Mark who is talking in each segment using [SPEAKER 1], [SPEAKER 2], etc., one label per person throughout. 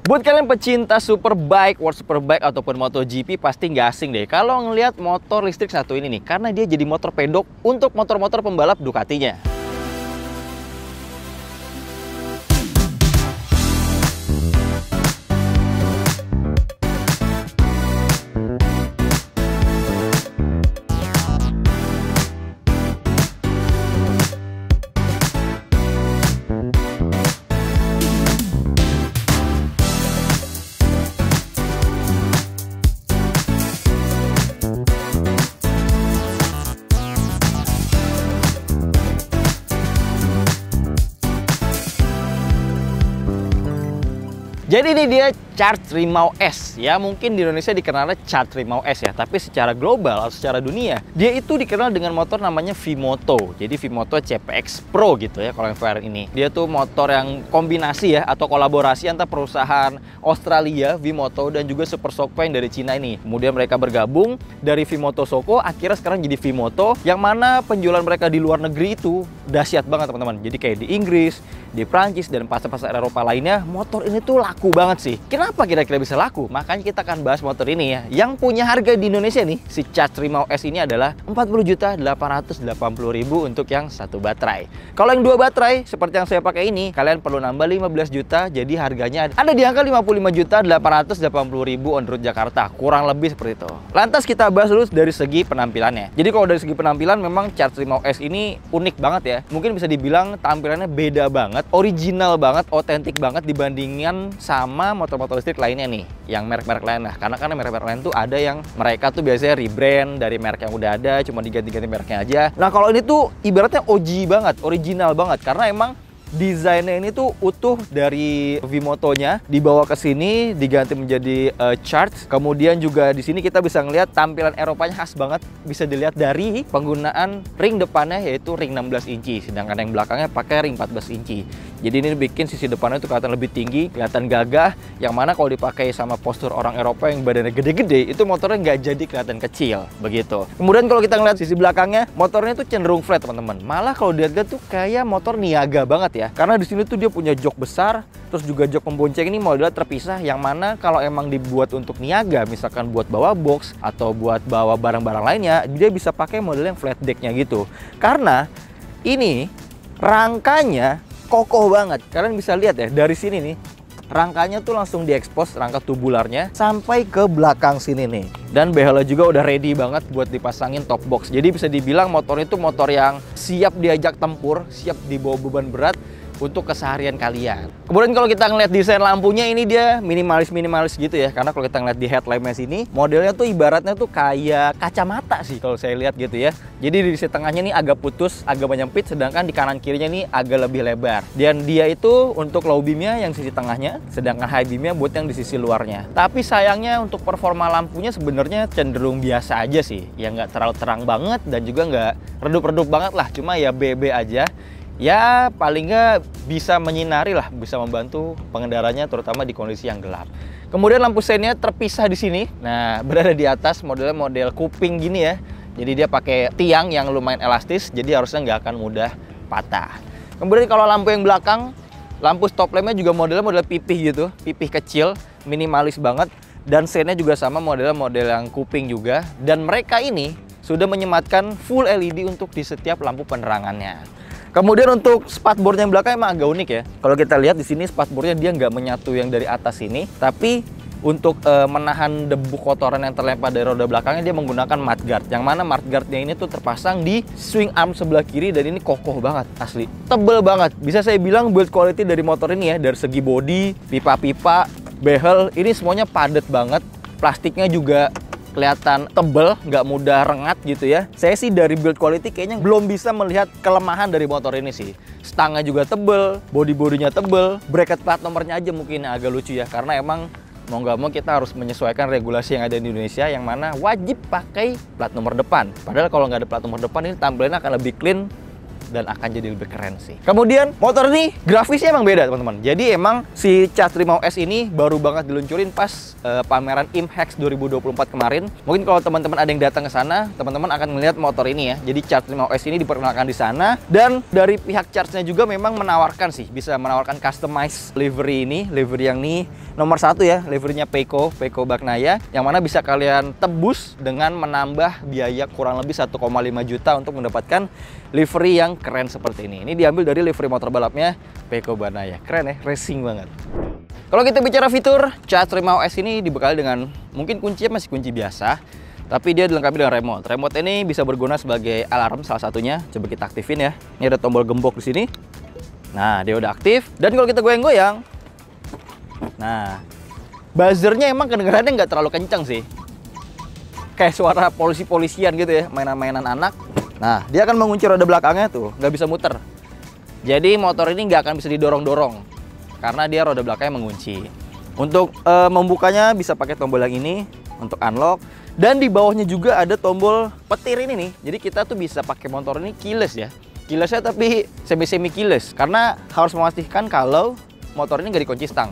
[SPEAKER 1] Buat kalian pecinta superbike, world superbike ataupun MotoGP pasti nggak asing deh kalau ngelihat motor listrik satu ini nih, karena dia jadi motor pedok untuk motor-motor pembalap Ducatinya. Jadi ini dia Charge Rimau S ya, mungkin di Indonesia dikenalnya Charge Rimau S ya, tapi secara global atau secara dunia dia itu dikenal dengan motor namanya V-Moto. Jadi V-Moto CPX Pro gitu ya kalau yang varian ini. Dia tuh motor yang kombinasi ya atau kolaborasi antara perusahaan Australia V-Moto dan juga Super Shockwave yang dari Cina ini. Kemudian mereka bergabung dari V-Moto Shockwave akhirnya sekarang jadi V-Moto, yang mana penjualan mereka di luar negeri itu dahsyat banget teman-teman. Jadi kayak di Inggris, di Prancis dan pasar-pasar Eropa lainnya, motor ini tuh laku banget sih. Kenapa kira-kira bisa laku? Makanya kita akan bahas motor ini ya. Yang punya harga di Indonesia nih, si Charge Rimau S ini adalah 40.880.000 untuk yang satu baterai. Kalau yang dua baterai seperti yang saya pakai ini, kalian perlu nambah 15 juta, jadi harganya ada di angka 55.880.000 on road Jakarta, kurang lebih seperti itu. Lantas kita bahas dulu dari segi penampilannya. Jadi kalau dari segi penampilan memang Charge Rimau S ini unik banget ya. Mungkin bisa dibilang tampilannya beda banget, original banget, otentik banget dibandingkan sama motor-motor listrik lainnya nih, yang merek-merek lain. Nah, karena merek-merek lain tuh ada yang mereka tuh biasanya rebrand dari merek yang udah ada, cuma diganti-ganti mereknya aja. Nah, kalau ini tuh ibaratnya OG banget, original banget, karena emang desainnya ini tuh utuh dari V-Motonya dibawa ke sini diganti menjadi Charge. Kemudian juga di sini kita bisa ngelihat tampilan Eropanya khas banget, bisa dilihat dari penggunaan ring depannya yaitu ring 16 inci, sedangkan yang belakangnya pakai ring 14 inci. Jadi ini bikin sisi depannya itu kelihatan lebih tinggi, kelihatan gagah, yang mana kalau dipakai sama postur orang Eropa yang badannya gede-gede, itu motornya nggak jadi kelihatan kecil, begitu. Kemudian kalau kita ngeliat sisi belakangnya, motornya tuh cenderung flat teman-teman. Malah kalau dilihat tuh kayak motor niaga banget ya. Karena di sini tuh dia punya jok besar, terus juga jok pembonceng ini modelnya terpisah, yang mana kalau emang dibuat untuk niaga, misalkan buat bawa box atau buat bawa barang-barang lainnya, dia bisa pakai model yang flat decknya gitu. Karena ini rangkanya kokoh banget. Kalian bisa lihat ya dari sini nih, rangkanya tuh langsung diekspos, rangka tubularnya sampai ke belakang sini nih. Dan behelnya juga udah ready banget buat dipasangin top box. Jadi bisa dibilang motor itu motor yang siap diajak tempur, siap dibawa beban berat untuk keseharian kalian. Kemudian kalau kita ngeliat desain lampunya, ini dia minimalis gitu ya. Karena kalau kita ngeliat di headlampnya sini, modelnya tuh ibaratnya tuh kayak kacamata sih kalau saya lihat gitu ya. Jadi di sisi tengahnya nih agak putus, agak menyempit, sedangkan di kanan kirinya nih agak lebih lebar. Dan dia itu untuk low beamnya yang sisi tengahnya, sedangkan high beamnya buat yang di sisi luarnya. Tapi sayangnya untuk performa lampunya sebenarnya cenderung biasa aja sih. Ya nggak terlalu terang banget dan juga nggak redup-redup banget lah. Cuma ya BB aja. Ya paling nggak bisa menyinari lah, bisa membantu pengendaranya terutama di kondisi yang gelap. Kemudian lampu seinnya terpisah di sini. Nah, berada di atas, modelnya model kuping gini ya. Jadi dia pakai tiang yang lumayan elastis, jadi harusnya nggak akan mudah patah. Kemudian kalau lampu yang belakang, lampu stop lampnya juga modelnya model pipih gitu, pipih kecil, minimalis banget. Dan seinnya juga sama model yang kuping juga. Dan mereka ini sudah menyematkan full LED untuk di setiap lampu penerangannya. Kemudian untuk spatboard yang belakang emang agak unik ya. Kalau kita lihat di sini spatboardnya dia nggak menyatu yang dari atas ini, tapi untuk menahan debu kotoran yang terlempar dari roda belakangnya dia menggunakan mudguard. Yang mana mudguardnya ini tuh terpasang di swing arm sebelah kiri dan ini kokoh banget asli. Tebel banget. Bisa saya bilang build quality dari motor ini ya, dari segi body, pipa-pipa, behel, ini semuanya padat banget. Plastiknya juga kelihatan tebel, nggak mudah rengat gitu ya. Saya sih dari build quality kayaknya belum bisa melihat kelemahan dari motor ini sih. Stangnya juga tebel, body-bodinya tebel, bracket plat nomornya aja mungkin agak lucu ya. Karena emang mau nggak mau kita harus menyesuaikan regulasi yang ada di Indonesia, yang mana wajib pakai plat nomor depan. Padahal kalau nggak ada plat nomor depan ini tampilannya akan lebih clean dan akan jadi lebih keren sih. Kemudian motor ini grafisnya emang beda teman-teman. Jadi emang si Charge Rimau S ini baru banget diluncurin pas pameran IMHEX 2024 kemarin. Mungkin kalau teman-teman ada yang datang ke sana, teman-teman akan melihat motor ini ya. Jadi Charge Rimau S ini diperkenalkan di sana, dan dari pihak Charge-nya juga memang menawarkan sih, bisa menawarkan customized livery ini, livery yang nih nomor 1 ya, liverynya Peko Bagnaia, yang mana bisa kalian tebus dengan menambah biaya kurang lebih 1,5 juta untuk mendapatkan livery yang keren seperti ini. Ini diambil dari livery motor balapnya Peko Bagnaia. Keren ya, racing banget. Kalau kita bicara fitur, Charge 5 OS ini dibekali dengan mungkin kuncinya masih kunci biasa, tapi dia dilengkapi dengan remote. Remote ini bisa berguna sebagai alarm salah satunya. Coba kita aktifin ya. Ini ada tombol gembok di sini. Nah, dia udah aktif. Dan kalau kita goyang-goyang, nah, buzzernya emang kedengarannya nggak terlalu kencang sih. Kayak suara polisi-polisian gitu ya, mainan-mainan anak. Nah, dia akan mengunci roda belakangnya tuh, nggak bisa muter. Jadi motor ini nggak akan bisa didorong-dorong, karena dia roda belakangnya mengunci. Untuk membukanya bisa pakai tombol yang ini, untuk unlock. Dan di bawahnya juga ada tombol petir ini nih. Jadi kita tuh bisa pakai motor ini keyless ya. Keylessnya tapi semi-semi keyless. Karena harus memastikan kalau motor ini nggak dikunci stang.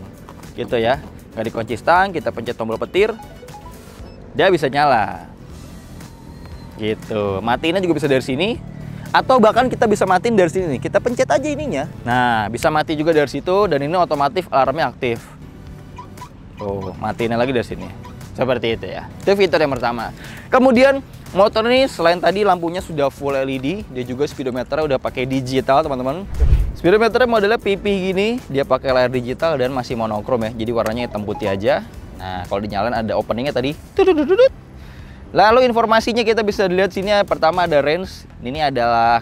[SPEAKER 1] Gitu ya. Nggak dikunci stang, kita pencet tombol petir. Dia bisa nyala. Gitu. Matiinnya juga bisa dari sini. Atau bahkan kita bisa matiin dari sini nih. Kita pencet aja ininya. Nah, bisa mati juga dari situ. Dan ini otomatis alarmnya aktif. Tuh, matiinnya lagi dari sini. Seperti itu ya. Itu fitur yang pertama. Kemudian motor ini selain tadi lampunya sudah full LED, dia juga speedometernya udah pakai digital, teman-teman. Speedometernya modelnya PP gini, dia pakai layar digital dan masih monokrom ya. Jadi warnanya hitam putih aja. Nah, kalau dinyalain ada openingnya tadi. Lalu informasinya kita bisa dilihat sini. Pertama ada range. Ini adalah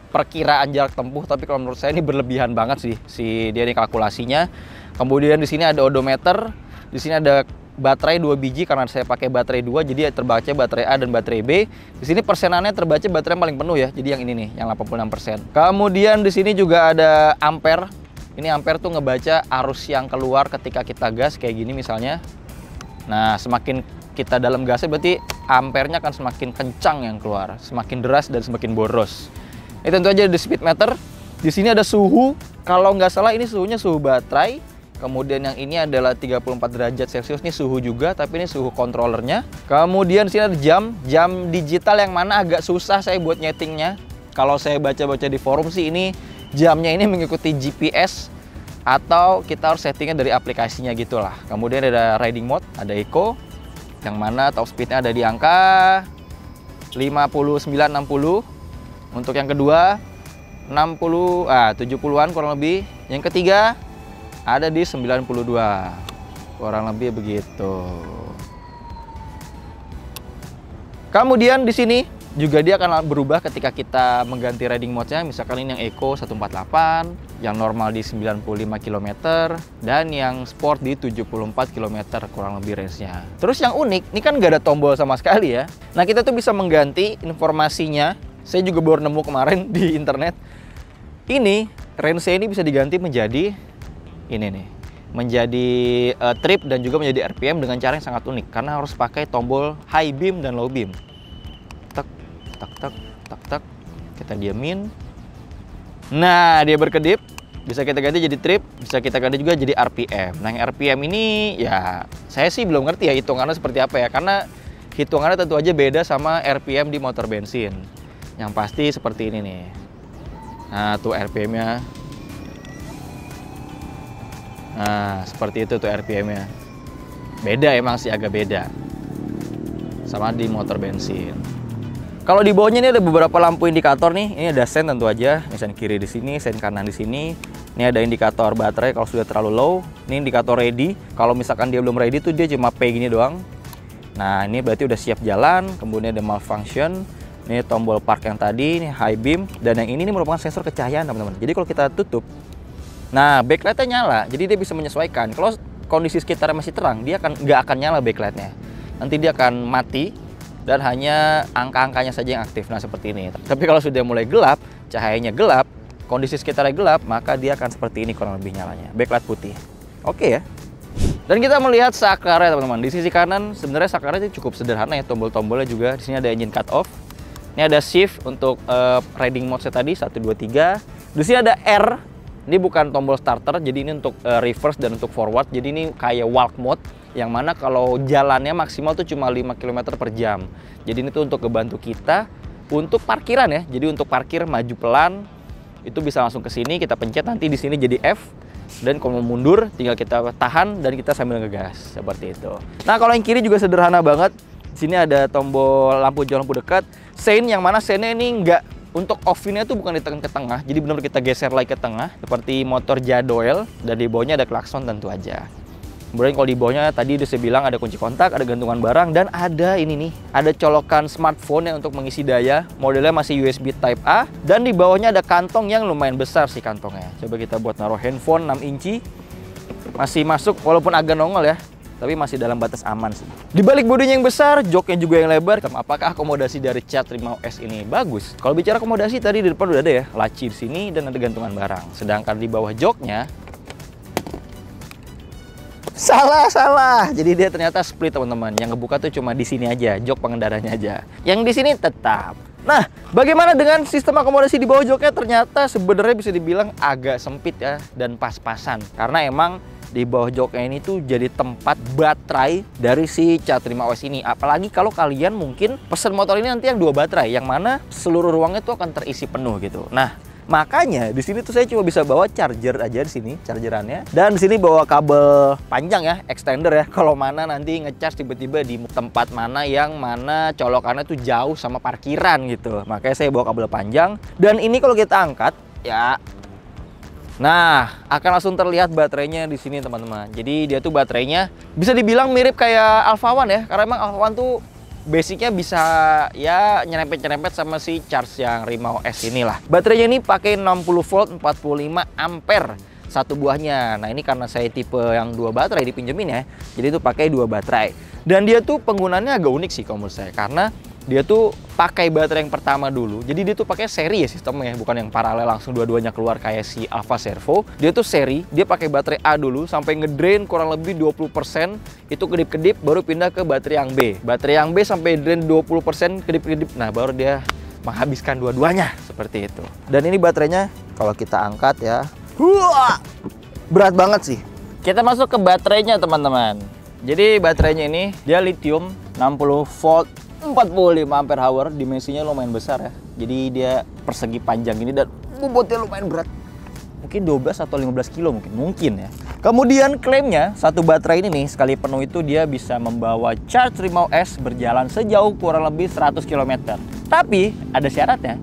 [SPEAKER 1] perkiraan jarak tempuh, tapi kalau menurut saya ini berlebihan banget sih dia ini kalkulasinya. Kemudian di sini ada odometer. Di sini ada baterai 2 biji karena saya pakai baterai 2, jadi terbaca baterai A dan baterai B. Di sini persenannya terbaca baterai yang paling penuh ya. Jadi yang ini nih, yang 86%. Kemudian di sini juga ada ampere. Ini ampere tuh ngebaca arus yang keluar ketika kita gas kayak gini misalnya. Nah, semakin kita dalam gasnya berarti ampernya akan semakin kencang yang keluar, semakin deras dan semakin boros. Ini tentu aja ada speed meter. Di sini ada suhu. Kalau nggak salah ini suhunya suhu baterai. Kemudian yang ini adalah 34 derajat Celcius, ini suhu juga, tapi ini suhu kontrolernya. Kemudian sini ada jam digital yang mana agak susah saya buat nyetingnya. Kalau saya baca-baca di forum sih ini jamnya ini mengikuti GPS atau kita harus settingnya dari aplikasinya gitulah. Kemudian ada riding mode, ada eco, yang mana top speednya ada di angka 59-60. Untuk yang kedua 70-an kurang lebih. Yang ketiga ada di 92, kurang lebih begitu. Kemudian di sini juga dia akan berubah ketika kita mengganti riding mode-nya. Misalkan ini yang Eco 148, yang normal di 95 km, dan yang sport di 74 km kurang lebih range-nya. Terus yang unik, ini kan nggak ada tombol sama sekali ya. Nah, kita tuh bisa mengganti informasinya. Saya juga baru nemu kemarin di internet. Ini range-nya ini bisa diganti menjadi ini nih, menjadi trip dan juga menjadi RPM dengan cara yang sangat unik karena harus pakai tombol high beam dan low beam. Tek tek tek tek tek, kita diamin. Nah, dia berkedip, bisa kita ganti jadi trip, bisa kita ganti juga jadi RPM. Nah, yang RPM ini ya saya sih belum ngerti ya hitungannya seperti apa ya, karena hitungannya tentu aja beda sama RPM di motor bensin. Yang pasti seperti ini nih. Nah, tuh RPM-nya. Nah, seperti itu tuh RPM-nya. Beda emang sih, agak beda sama di motor bensin. Kalau di bawahnya ini ada beberapa lampu indikator nih. Ini ada sen tentu aja, ini sen kiri di sini, sen kanan di sini. Ini ada indikator baterai kalau sudah terlalu low. Ini indikator ready. Kalau misalkan dia belum ready tuh dia cuma P gini doang. Nah, ini berarti udah siap jalan. Kemudian ada malfunction. Ini tombol park yang tadi, ini high beam, dan yang ini merupakan sensor kecahayaan teman-teman. Jadi kalau kita tutup, nah backlightnya nyala, jadi dia bisa menyesuaikan. Kalau kondisi sekitarnya masih terang, dia nggak akan nyala backlightnya. Nanti dia akan mati dan hanya angka-angkanya saja yang aktif. Nah seperti ini. Tapi kalau sudah mulai gelap, cahayanya gelap, kondisi sekitarnya gelap, maka dia akan seperti ini kurang lebih nyalanya. Backlight putih. Oke ya. Dan kita melihat sakarnya teman-teman. Di sisi kanan sebenarnya sakarnya itu cukup sederhana ya, tombol-tombolnya juga. Di sini ada engine cut off. Ini ada shift untuk riding mode tadi 1 2 3. Di sini ada R. Ini bukan tombol starter, jadi ini untuk reverse dan untuk forward. Jadi ini kayak walk mode yang mana kalau jalannya maksimal tuh cuma 5 km per jam. Jadi ini tuh untuk ngebantu kita untuk parkiran ya. Jadi untuk parkir maju pelan itu bisa langsung ke sini, kita pencet nanti di sini jadi F. Dan kalau mau mundur, tinggal kita tahan dan kita sambil ngegas seperti itu. Nah, kalau yang kiri juga sederhana banget. Di sini ada tombol lampu jauh, lampu dekat, sein, yang mana seinnya ini nggak, untuk off-nya itu bukan ditekan ke tengah, jadi benar kita geser lagi ke tengah seperti motor jadwal. Dan di bawahnya ada klakson tentu aja. Kemudian kalau di bawahnya tadi udah saya bilang ada kunci kontak, ada gantungan barang, dan ada ini nih, ada colokan smartphone yang untuk mengisi daya. Modelnya masih USB Type A, dan di bawahnya ada kantong yang lumayan besar sih kantongnya. Coba kita buat naruh handphone 6 inci, masih masuk walaupun agak nongol ya, tapi masih dalam batas aman sih. Di balik bodinya yang besar, joknya juga yang lebar. Apakah akomodasi dari Chat Rimau S ini bagus? Kalau bicara akomodasi tadi di depan udah ada ya, laci di sini dan ada gantungan barang. Sedangkan di bawah joknya salah. Jadi dia ternyata split teman-teman. Yang ngebuka tuh cuma di sini aja, jok pengendaranya aja. Yang di sini tetap. Nah, bagaimana dengan sistem akomodasi di bawah joknya? Ternyata sebenarnya bisa dibilang agak sempit ya dan pas-pasan. Karena emang di bawah joknya ini tuh jadi tempat baterai dari si Chat Rimau S ini. Apalagi kalau kalian mungkin pesen motor ini nanti yang 2 baterai, yang mana seluruh ruangnya tuh akan terisi penuh gitu. Nah, makanya di sini tuh saya cuma bisa bawa charger aja di sini, chargerannya. Dan di sini bawa kabel panjang ya, extender ya. Kalau mana nanti ngecas tiba-tiba di tempat mana yang mana colokannya tuh jauh sama parkiran gitu. Makanya saya bawa kabel panjang. Dan ini kalau kita angkat ya, nah, akan langsung terlihat baterainya di sini teman-teman. Jadi dia tuh baterainya bisa dibilang mirip kayak Alpha One ya, karena emang Alpha One tuh basicnya bisa ya nyerempet-nyerempet sama si charge yang Rimau S inilah. Baterainya ini pakai 60 volt 45 ampere satu buahnya. Nah, ini karena saya tipe yang 2 baterai dipinjemin ya, jadi itu pakai 2 baterai. Dan dia tuh penggunaannya agak unik sih kalau menurut saya, karena dia tuh pakai baterai yang pertama dulu. Jadi dia tuh pakai seri ya sistemnya, bukan yang paralel langsung dua-duanya keluar kayak si Alfa Servo. Dia tuh seri, dia pakai baterai A dulu sampai ngedrain kurang lebih 20%, itu kedip-kedip baru pindah ke baterai yang B. Baterai yang B sampai drain 20%, kedip-kedip. Nah, baru dia menghabiskan dua-duanya seperti itu. Dan ini baterainya kalau kita angkat ya, berat banget sih. Kita masuk ke baterainya teman-teman. Jadi baterainya ini dia lithium 60 volt 45 ampere hour, dimensinya lumayan besar ya. Jadi dia persegi panjang ini dan bobotnya lumayan berat. Mungkin 12 atau 15 kilo mungkin ya. Kemudian klaimnya satu baterai ini nih sekali penuh itu dia bisa membawa Chat Rimau S berjalan sejauh kurang lebih 100 km. Tapi ada syaratnya.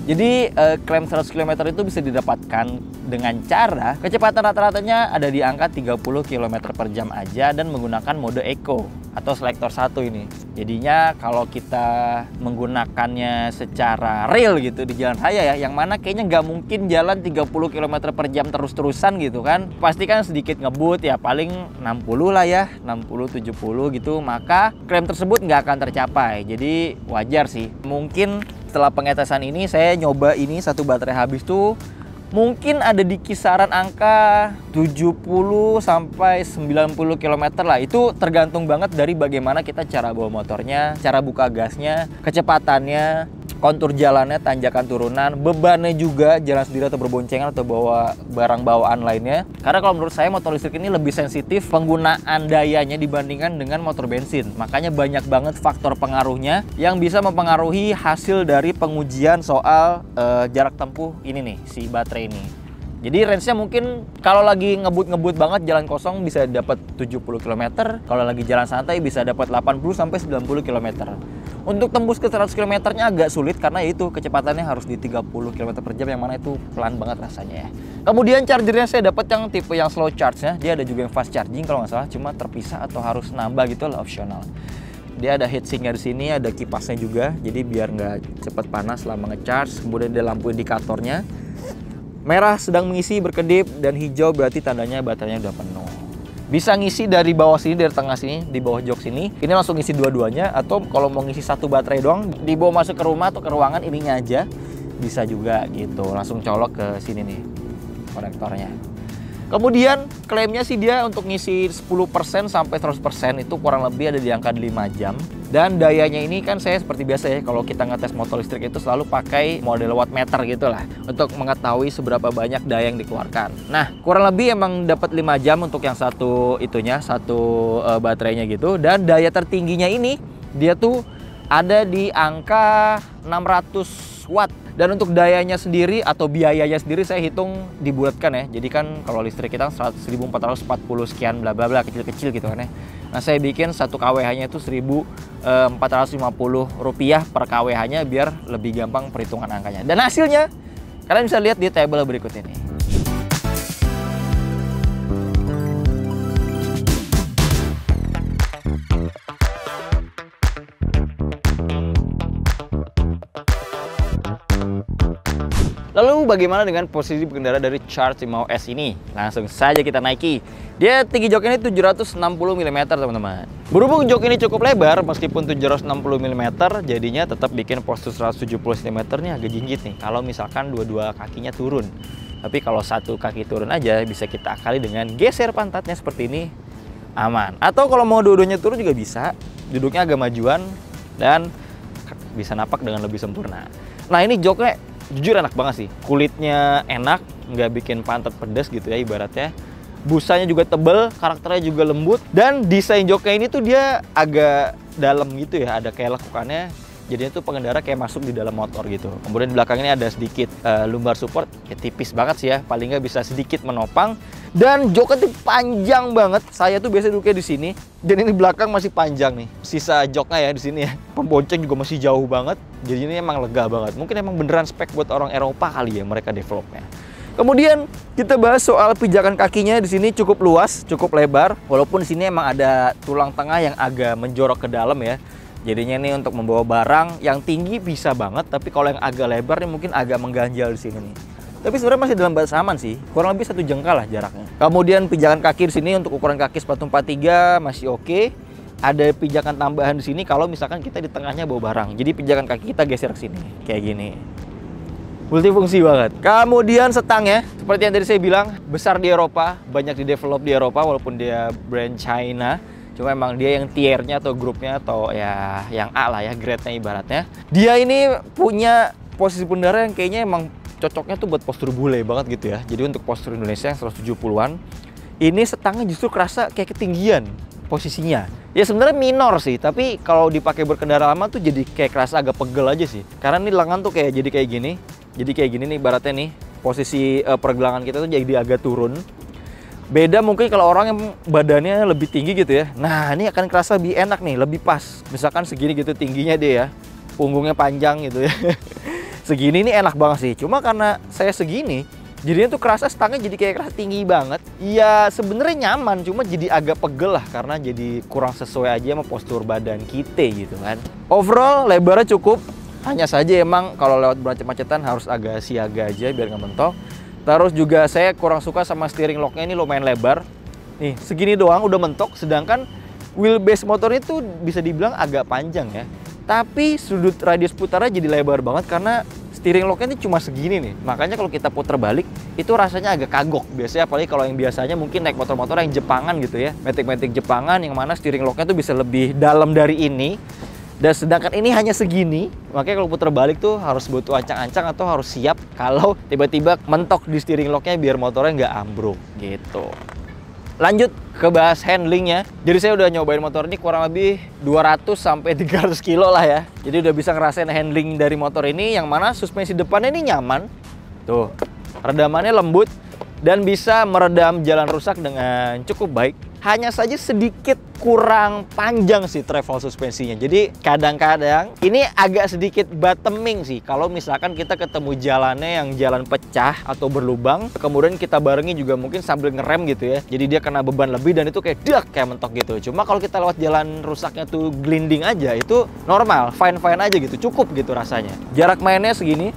[SPEAKER 1] Jadi klaim 100 km itu bisa didapatkan dengan cara kecepatan rata-ratanya ada di angka 30 km per jam aja dan menggunakan mode Eco atau selektor 1 ini. Jadinya kalau kita menggunakannya secara real gitu di jalan raya ya, yang mana kayaknya nggak mungkin jalan 30 km per jam terus-terusan gitu kan. Pasti kan sedikit ngebut ya, paling 60 lah ya, 60-70 gitu, maka klaim tersebut nggak akan tercapai. Jadi wajar sih. Mungkin setelah pengetesan ini saya nyoba ini satu baterai habis tuh mungkin ada di kisaran angka 70 sampai 90 km lah. Itu tergantung banget dari bagaimana kita cara bawa motornya, cara buka gasnya, kecepatannya, kontur jalannya, tanjakan turunan, bebannya juga jalan sendiri atau berboncengan atau bawa barang bawaan lainnya. Karena kalau menurut saya motor listrik ini lebih sensitif penggunaan dayanya dibandingkan dengan motor bensin. Makanya banyak banget faktor pengaruhnya yang bisa mempengaruhi hasil dari pengujian soal jarak tempuh ini nih, si baterai ini. Jadi range-nya mungkin kalau lagi ngebut-ngebut banget jalan kosong bisa dapat 70 km, kalau lagi jalan santai bisa dapat 80 sampai 90 km. Untuk tembus ke 100 km-nya agak sulit karena itu kecepatannya harus di 30 km per jam, yang mana itu pelan banget rasanya ya. Kemudian chargernya saya dapat yang tipe yang slow charge-nya, dia ada juga yang fast charging kalau nggak salah, cuma terpisah atau harus nambah gitu lah, opsional. Dia ada heatsinknya di sini, ada kipasnya juga, jadi biar nggak cepat panas selama nge-charge. Kemudian ada lampu indikatornya. Merah sedang mengisi berkedip dan hijau berarti tandanya baterainya udah penuh. Bisa ngisi dari bawah sini, dari tengah sini, di bawah jok sini. Ini langsung ngisi dua-duanya, atau kalau mau ngisi satu baterai doang, dibawa masuk ke rumah atau ke ruangan ininya aja. Bisa juga gitu, langsung colok ke sini nih konektornya. Kemudian klaimnya sih dia untuk ngisi 10% sampai 100% itu kurang lebih ada di angka 5 jam. Dan dayanya ini kan saya seperti biasa ya, kalau kita ngetes motor listrik itu selalu pakai model wattmeter gitu lah, untuk mengetahui seberapa banyak daya yang dikeluarkan. Nah, kurang lebih emang dapat 5 jam untuk yang satu itunya, satu baterainya gitu. Dan daya tertingginya ini dia tuh ada di angka 600 watt. Dan untuk dayanya sendiri atau biayanya sendiri saya hitung dibulatkan ya. Jadi kan kalau listrik kita 1.440 sekian bla bla bla kecil-kecil gitu kan ya. Nah, saya bikin 1 kWh-nya itu Rp1.450 per kWh-nya biar lebih gampang perhitungan angkanya. Dan hasilnya kalian bisa lihat di tabel berikut ini. Lalu bagaimana dengan posisi pengendara dari Charge 5S ini? Langsung saja kita naiki. Dia tinggi jok ini 760 mm teman-teman. Berhubung jok ini cukup lebar, meskipun 760 mm, jadinya tetap bikin postur 170 cm nih agak jinjit nih. Kalau misalkan dua-dua kakinya turun. Tapi kalau satu kaki turun aja, bisa kita akali dengan geser pantatnya seperti ini, aman. Atau kalau mau dua-duanya turun juga bisa. Duduknya agak majuan dan bisa napak dengan lebih sempurna. Nah, ini joknya jujur enak banget sih, kulitnya enak, nggak bikin pantat pedas gitu ya ibaratnya. Busanya juga tebel, karakternya juga lembut, dan desain joknya ini tuh dia agak dalam gitu ya, ada kayak lekukannya. Jadinya tuh pengendara kayak masuk di dalam motor gitu. Kemudian di belakang ini ada sedikit lumbar support, ya tipis banget sih ya, paling nggak bisa sedikit menopang. Dan joknya tuh panjang banget. Saya tuh biasa duduknya di sini, dan ini belakang masih panjang nih. Sisa joknya ya di sini ya. Pembonceng juga masih jauh banget. Jadi ini emang lega banget. Mungkin emang beneran spek buat orang Eropa kali ya mereka developnya. Kemudian kita bahas soal pijakan kakinya. Di sini cukup luas, cukup lebar. Walaupun di sini emang ada tulang tengah yang agak menjorok ke dalam ya. Jadinya ini untuk membawa barang yang tinggi bisa banget, tapi kalau yang agak lebar nih mungkin agak mengganjal di sini nih. Tapi sebenarnya masih dalam batas aman sih, kurang lebih 1 jengkal lah jaraknya. Kemudian pijakan kaki di sini untuk ukuran kaki sepatu 43 masih oke. Ada pijakan tambahan di sini kalau misalkan kita di tengahnya bawa barang. Jadi pijakan kaki kita geser ke sini, kayak gini. Multifungsi banget. Kemudian setangnya, seperti yang tadi saya bilang, besar di Eropa, banyak di develop di Eropa walaupun dia brand China. Cuma emang dia yang tiernya atau grupnya atau ya yang A lah ya, grade-nya ibaratnya. Dia ini punya posisi pengendara yang kayaknya emang cocoknya tuh buat postur bule banget gitu ya. Jadi untuk postur Indonesia yang 170-an, ini setangnya justru kerasa kayak ketinggian posisinya. Ya sebenarnya minor sih, tapi kalau dipakai berkendara lama tuh jadi kayak kerasa agak pegel aja sih. Karena ini lengan tuh kayak jadi kayak gini. Jadi kayak gini nih ibaratnya nih, posisi pergelangan kita tuh jadi agak turun. Beda mungkin kalau orang yang badannya lebih tinggi gitu ya. Nah, ini akan kerasa lebih enak nih, lebih pas. Misalkan segini gitu tingginya dia ya. Punggungnya panjang gitu ya. Segini nih enak banget sih. Cuma karena saya segini, jadinya tuh kerasa stangnya jadi kayak kerasa tinggi banget. Ya sebenarnya nyaman, cuma jadi agak pegel lah karena jadi kurang sesuai aja sama postur badan kita gitu kan. Overall lebarnya cukup. Hanya saja emang kalau lewat macet-macetan harus agak siaga aja biar nggak mentok. Terus juga saya kurang suka sama steering locknya, ini lumayan lebar. Nih segini doang udah mentok, sedangkan wheelbase motornya tuh bisa dibilang agak panjang ya. Tapi sudut radius putarnya jadi lebar banget karena steering locknya ini cuma segini nih. Makanya kalau kita putar balik itu rasanya agak kagok. Biasanya apalagi kalau yang biasanya mungkin naik motor-motor yang Jepangan gitu ya. Matic-matic Jepangan yang mana steering locknya tuh bisa lebih dalam dari ini. Dan sedangkan ini hanya segini, makanya kalau putar balik tuh harus butuh ancang-ancang atau harus siap kalau tiba-tiba mentok di steering locknya biar motornya nggak ambruk gitu. Lanjut ke bahas handlingnya. Jadi saya udah nyobain motor ini kurang lebih 200 sampai 300 kilo lah ya. Jadi udah bisa ngerasain handling dari motor ini, yang mana suspensi depannya ini nyaman. Tuh, redamannya lembut dan bisa meredam jalan rusak dengan cukup baik. Hanya saja sedikit kurang panjang sih travel suspensinya. Jadi kadang-kadang ini agak sedikit bottoming sih. Kalau misalkan kita ketemu jalannya yang jalan pecah atau berlubang, kemudian kita barengi juga mungkin sambil ngerem gitu ya. Jadi dia kena beban lebih dan itu kayak dak kayak mentok gitu. Cuma kalau kita lewat jalan rusaknya tuh glinding aja, itu normal, fine-fine aja gitu, cukup gitu rasanya. Jarak mainnya segini.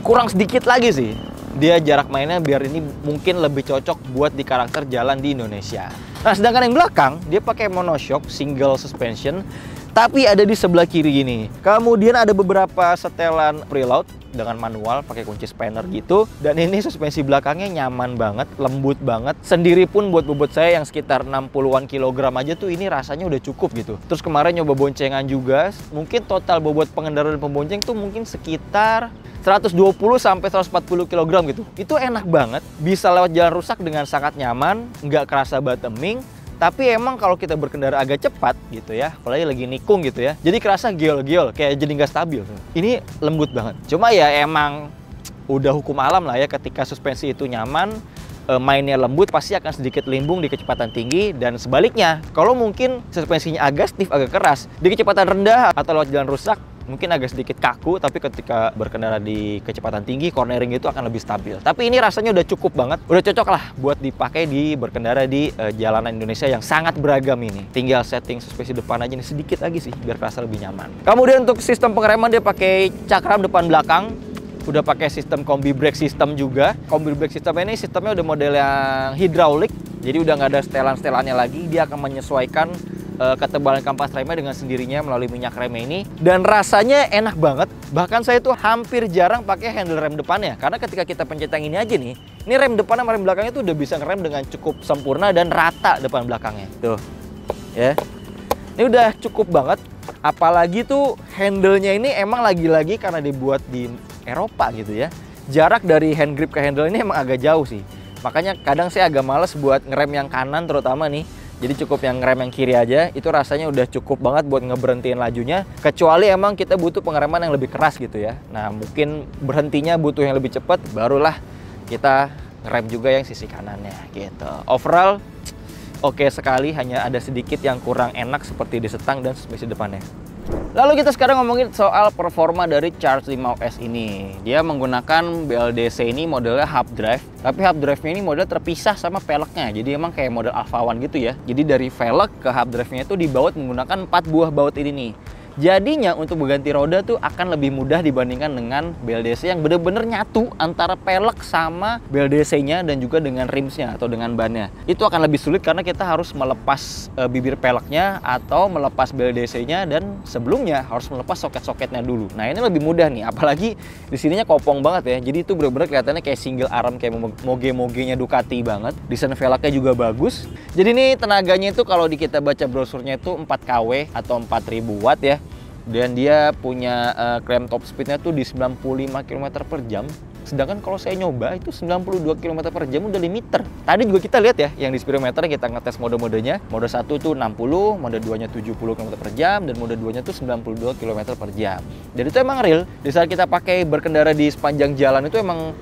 [SPEAKER 1] Kurang sedikit lagi sih. Dia jarak mainnya biar ini mungkin lebih cocok buat di karakter jalan di Indonesia. Nah, sedangkan yang belakang dia pakai monoshock single suspension, tapi ada di sebelah kiri gini. Kemudian ada beberapa setelan preload dengan manual pakai kunci spanner gitu. Dan ini suspensi belakangnya nyaman banget, lembut banget. Sendiri pun buat bobot saya yang sekitar 60-an kilogram aja tuh ini rasanya udah cukup gitu. Terus kemarin nyoba boncengan juga, mungkin total bobot pengendara dan pembonceng tuh mungkin sekitar 120 sampai 140 kg gitu. Itu enak banget, bisa lewat jalan rusak dengan sangat nyaman, nggak kerasa bottoming, Tapi emang kalau kita berkendara agak cepat gitu ya, apalagi lagi nikung gitu ya, jadi kerasa geol-geol, kayak jadi nggak stabil. Ini lembut banget. Cuma ya emang udah hukum alam lah ya, ketika suspensi itu nyaman, mainnya lembut, pasti akan sedikit limbung di kecepatan tinggi. Dan sebaliknya, kalau mungkin suspensinya agak stiff, agak keras, di kecepatan rendah atau lewat jalan rusak, mungkin agak sedikit kaku, tapi ketika berkendara di kecepatan tinggi, cornering itu akan lebih stabil. Tapi ini rasanya udah cukup banget, udah cocok lah buat dipakai di berkendara di jalanan Indonesia yang sangat beragam ini. Tinggal setting suspensi depan aja nih sedikit lagi sih, biar kerasa lebih nyaman. Kemudian untuk sistem pengereman dia pakai cakram depan belakang. Udah pakai sistem kombi brake system juga. Kombi brake system ini sistemnya udah model yang hidraulik, jadi udah nggak ada setelan-setelannya lagi. Dia akan menyesuaikan ketebalan kampas remnya dengan sendirinya melalui minyak remnya ini. Dan rasanya enak banget. Bahkan saya tuh hampir jarang pakai handle rem depannya, karena ketika kita pencet yang ini aja nih, ini rem depan sama rem belakangnya tuh udah bisa ngerem dengan cukup sempurna dan rata depan belakangnya. Tuh, ya. Ini udah cukup banget. Apalagi tuh handle-nya ini emang lagi-lagi karena dibuat di Eropa gitu ya, jarak dari hand grip ke handle ini emang agak jauh sih. Makanya kadang saya agak males buat ngerem yang kanan terutama nih. Jadi cukup yang ngerem yang kiri aja, itu rasanya udah cukup banget buat ngeberhentiin lajunya. Kecuali emang kita butuh pengereman yang lebih keras gitu ya. Nah mungkin berhentinya butuh yang lebih cepat, barulah kita ngerem juga yang sisi kanannya gitu. Overall oke sekali, hanya ada sedikit yang kurang enak seperti di setang dan suspensi depannya. Lalu kita sekarang ngomongin soal performa dari Charge 5OS ini. Dia menggunakan BLDC ini modelnya hub drive, tapi hub drive-nya ini model terpisah sama velgnya. Jadi emang kayak model Alpha One gitu ya. Jadi dari velg ke hub drive-nya itu dibaut menggunakan 4 buah baut ini nih. Jadinya untuk mengganti roda tuh akan lebih mudah dibandingkan dengan BLDC yang bener-bener nyatu antara pelek sama BLDC-nya dan juga dengan rimsnya atau dengan bannya. Itu akan lebih sulit karena kita harus melepas bibir peleknya atau melepas BLDC-nya, dan sebelumnya harus melepas soket-soketnya dulu. Nah ini lebih mudah nih, apalagi di sininya kopong banget ya. Jadi itu bener-bener kelihatannya kayak single arm, kayak moge-mogenya Ducati banget. Desain velgnya juga bagus. Jadi ini tenaganya itu kalau kita baca brosurnya itu 4 kW atau 4000 watt ya. Dan dia punya klaim top speednya tuh di 95 km per jam. Sedangkan kalau saya nyoba itu 92 km per jam udah limiter. Tadi juga kita lihat ya, yang di speedometer kita ngetes mode-modenya. Mode 1 tuh 60, mode 2-nya 70 km per jam, dan mode 2-nya tuh 92 km per jam. Jadi itu emang real. Di saat kita pakai berkendara di sepanjang jalan itu emang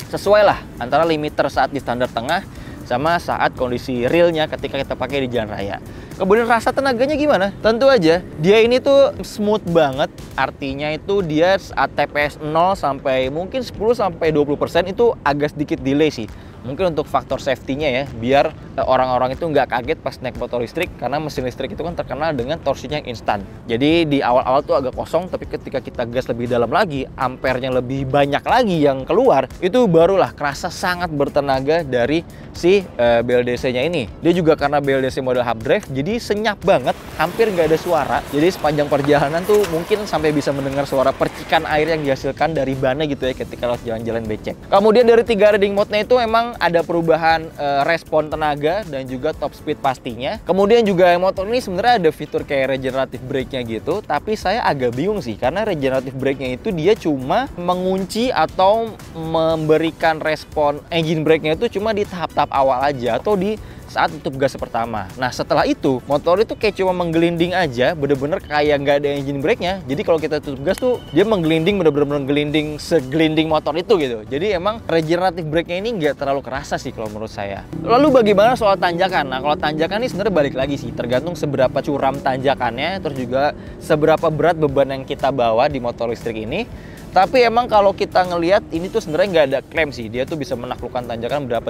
[SPEAKER 1] sesuai lah antara limiter saat di standar tengah sama saat kondisi realnya ketika kita pakai di jalan raya. Kemudian rasa tenaganya gimana? Tentu aja dia ini tuh smooth banget. Artinya itu dia saat TPS 0 sampai mungkin 10-20% itu agak sedikit delay sih. Mungkin untuk faktor safety-nya ya, biar orang-orang itu nggak kaget pas naik motor listrik, karena mesin listrik itu kan terkenal dengan torsinya yang instan. Jadi di awal-awal tuh agak kosong, tapi ketika kita gas lebih dalam lagi, ampernya lebih banyak lagi yang keluar, itu barulah kerasa sangat bertenaga dari si BLDC-nya ini. Dia juga karena BLDC model hub drive, jadi senyap banget, hampir nggak ada suara. Jadi sepanjang perjalanan tuh mungkin sampai bisa mendengar suara percikan air yang dihasilkan dari bannya gitu ya ketika lewat jalan-jalan becek. Kemudian dari 3 riding mode-nya itu emang ada perubahan respon tenaga dan juga top speed pastinya. Kemudian juga motor ini sebenarnya ada fitur kayak regenerative brake-nya gitu, tapi saya agak bingung sih karena regenerative brake-nya itu dia cuma mengunci atau memberikan respon engine brake-nya itu cuma di tahap-tahap awal aja atau di saat tutup gas pertama. Nah setelah itu motor itu kayak cuma menggelinding aja, bener-bener kayak nggak ada engine brake-nya. Jadi kalau kita tutup gas tuh dia menggelinding, bener-bener menggelinding segelinding motor itu gitu. Jadi emang regenerative brake-nya ini nggak terlalu kerasa sih kalau menurut saya. Lalu bagaimana soal tanjakan? Nah kalau tanjakan ini sebenarnya balik lagi sih, tergantung seberapa curam tanjakannya, terus juga seberapa berat beban yang kita bawa di motor listrik ini. Tapi emang kalau kita ngelihat ini tuh sebenarnya nggak ada klaim sih, dia tuh bisa menaklukkan tanjakan berapa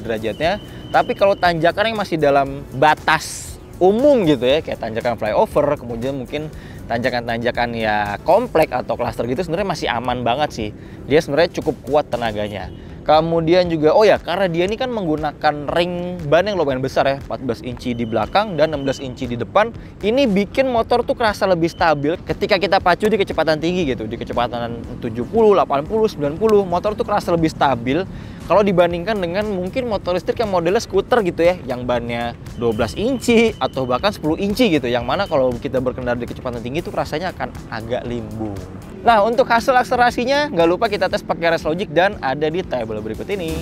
[SPEAKER 1] derajatnya. Tapi kalau tanjakan yang masih dalam batas umum gitu ya, kayak tanjakan flyover, kemudian mungkin tanjakan-tanjakan ya komplek atau klaster gitu, sebenarnya masih aman banget sih. Dia sebenarnya cukup kuat tenaganya. Kemudian juga, oh ya, karena dia ini kan menggunakan ring ban yang lumayan besar ya, 14 inci di belakang dan 16 inci di depan. Ini bikin motor tuh kerasa lebih stabil ketika kita pacu di kecepatan tinggi gitu. Di kecepatan 70, 80, 90, motor tuh kerasa lebih stabil kalau dibandingkan dengan mungkin motor listrik yang modelnya skuter gitu ya, yang bannya 12 inci atau bahkan 10 inci gitu, yang mana kalau kita berkendara di kecepatan tinggi tuh rasanya akan agak limbung. Nah, untuk hasil akselerasinya nggak lupa kita tes pakai Race Logic dan ada di tabel berikut ini.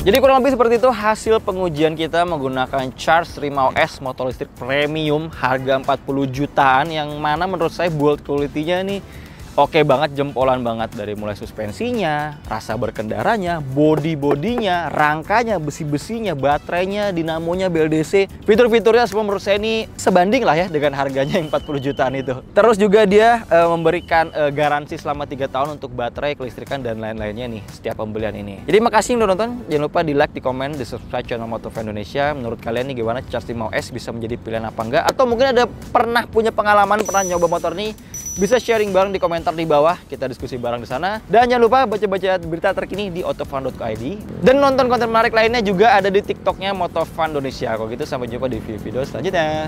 [SPEAKER 1] Jadi kurang lebih seperti itu hasil pengujian kita menggunakan Charge Rimau S motor listrik premium harga 40 jutaan, yang mana menurut saya build quality-nya nih oke banget, jempolan banget. Dari mulai suspensinya, rasa berkendaranya, body-bodinya, rangkanya, besi-besinya, baterainya, dinamonya, BLDC, fitur-fiturnya semua menurut saya ini sebanding lah ya dengan harganya yang 40 jutaan itu. Terus juga dia memberikan garansi selama 3 tahun untuk baterai, kelistrikan, dan lain-lainnya nih setiap pembelian ini. Jadi makasih yang udah nonton, jangan lupa di like, di komen, di subscribe channel Motovlog Indonesia. Menurut kalian nih gimana Charge Rimau S bisa menjadi pilihan apa enggak? Atau mungkin ada pernah punya pengalaman, pernah nyoba motor nih? Bisa sharing bareng di komentar di bawah, kita diskusi bareng di sana. Dan jangan lupa baca-baca berita terkini di autovlog.id. Dan nonton konten menarik lainnya juga ada di TikToknya Motovlog Indonesia. Kalau gitu sampai jumpa di video-video selanjutnya.